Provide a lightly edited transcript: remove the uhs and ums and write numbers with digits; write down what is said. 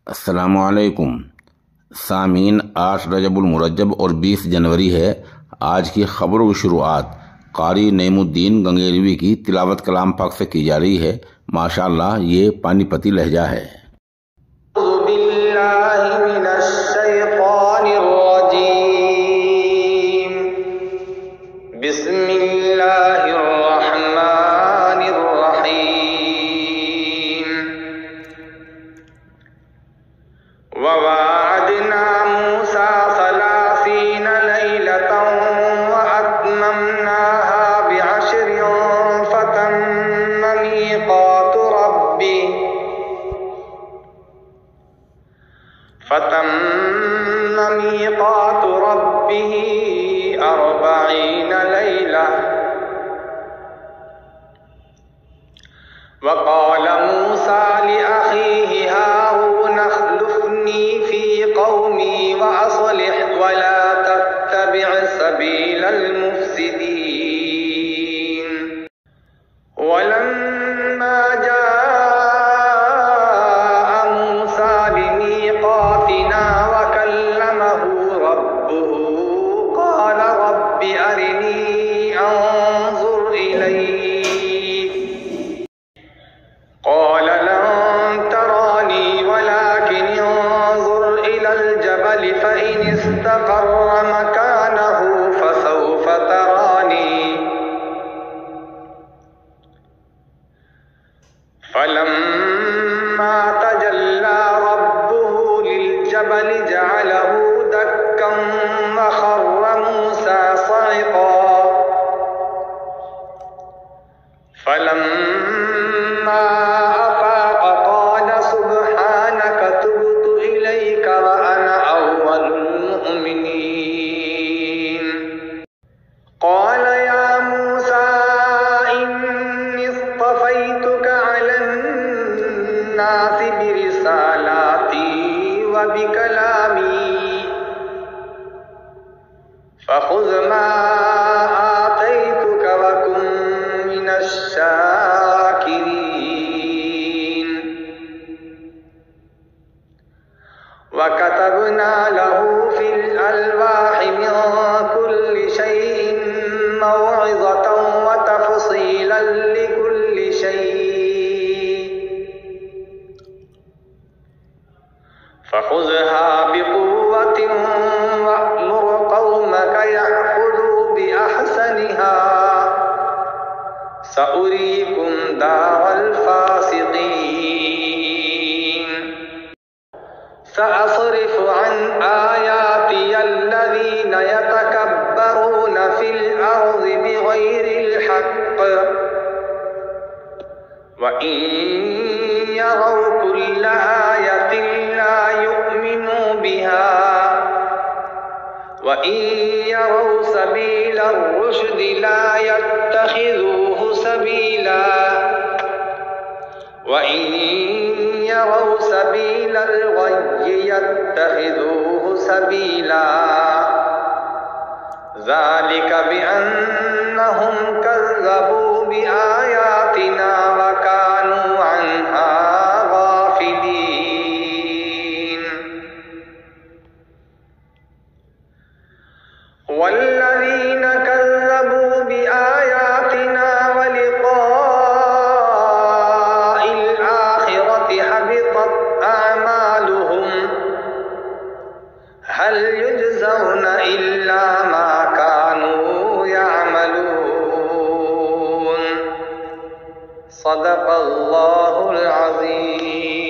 السلام علیکم سامعین، 8 رجب المرجب اور 20 جنوری ہے۔ آج کی خبروں کی شروعات قاری نعیم الدین گنگیروی کی تلاوت کلام پاک سے کی جا رہی ہے۔ ماشاءاللہ یہ پانی پتی لہجہ ہے۔ اعوذ باللہ من الشیطان الرجیم، بسم اللہ الرحمن الرحیم۔ وواعدنا موسى 30 ليلة وأتممناها ب10 فتم ميقات ربه 40 ليلة وقال موسى لأخيه هارون اخلفني في قومي وأصلح ولا تتبع سبيل المفسدين ولما جاء موسى لميقاتنا وكلمه ربه قال رب أرني أنظر إليك قال لن تراني ولكن انظر إلى الجبل فإن استقر مكانه فسوف تراني فلما تجلى ربه للجبل جعله دكا وخر موسى صعقا فلما أفاق قال سبحانك تبت إليك وأنا أول المؤمنين قال يا موسى إني اصطفيتك على الناس برسالاتي وبكلامي فخذ ما آتيتك وكن من الشاكرين وكتبنا له في الألواح من كل شيء موعظة وتفصيلا لكل شيء فخذها بقوة وأمر قومك يأخذوا بأحسنها سأريكم دار الفاسقين سأصرف عن آياتي الذين يتكبرون في الأرض بغير الحق وإن يروا كل آية لا يؤمنوا بها وإن يروا سبيل الرشد لا يتخذوه سبيلا وإن يروا سبيل الغي يتخذوه سبيلا ذلك بأنهم كذبوا بآياتنا وكانوا عنها غافلين والذين كذبوا بآياتنا ولقاء الآخرة حبطت أعمالهم هل يجزون إلا ما كانوا يعملون صدق الله العظيم۔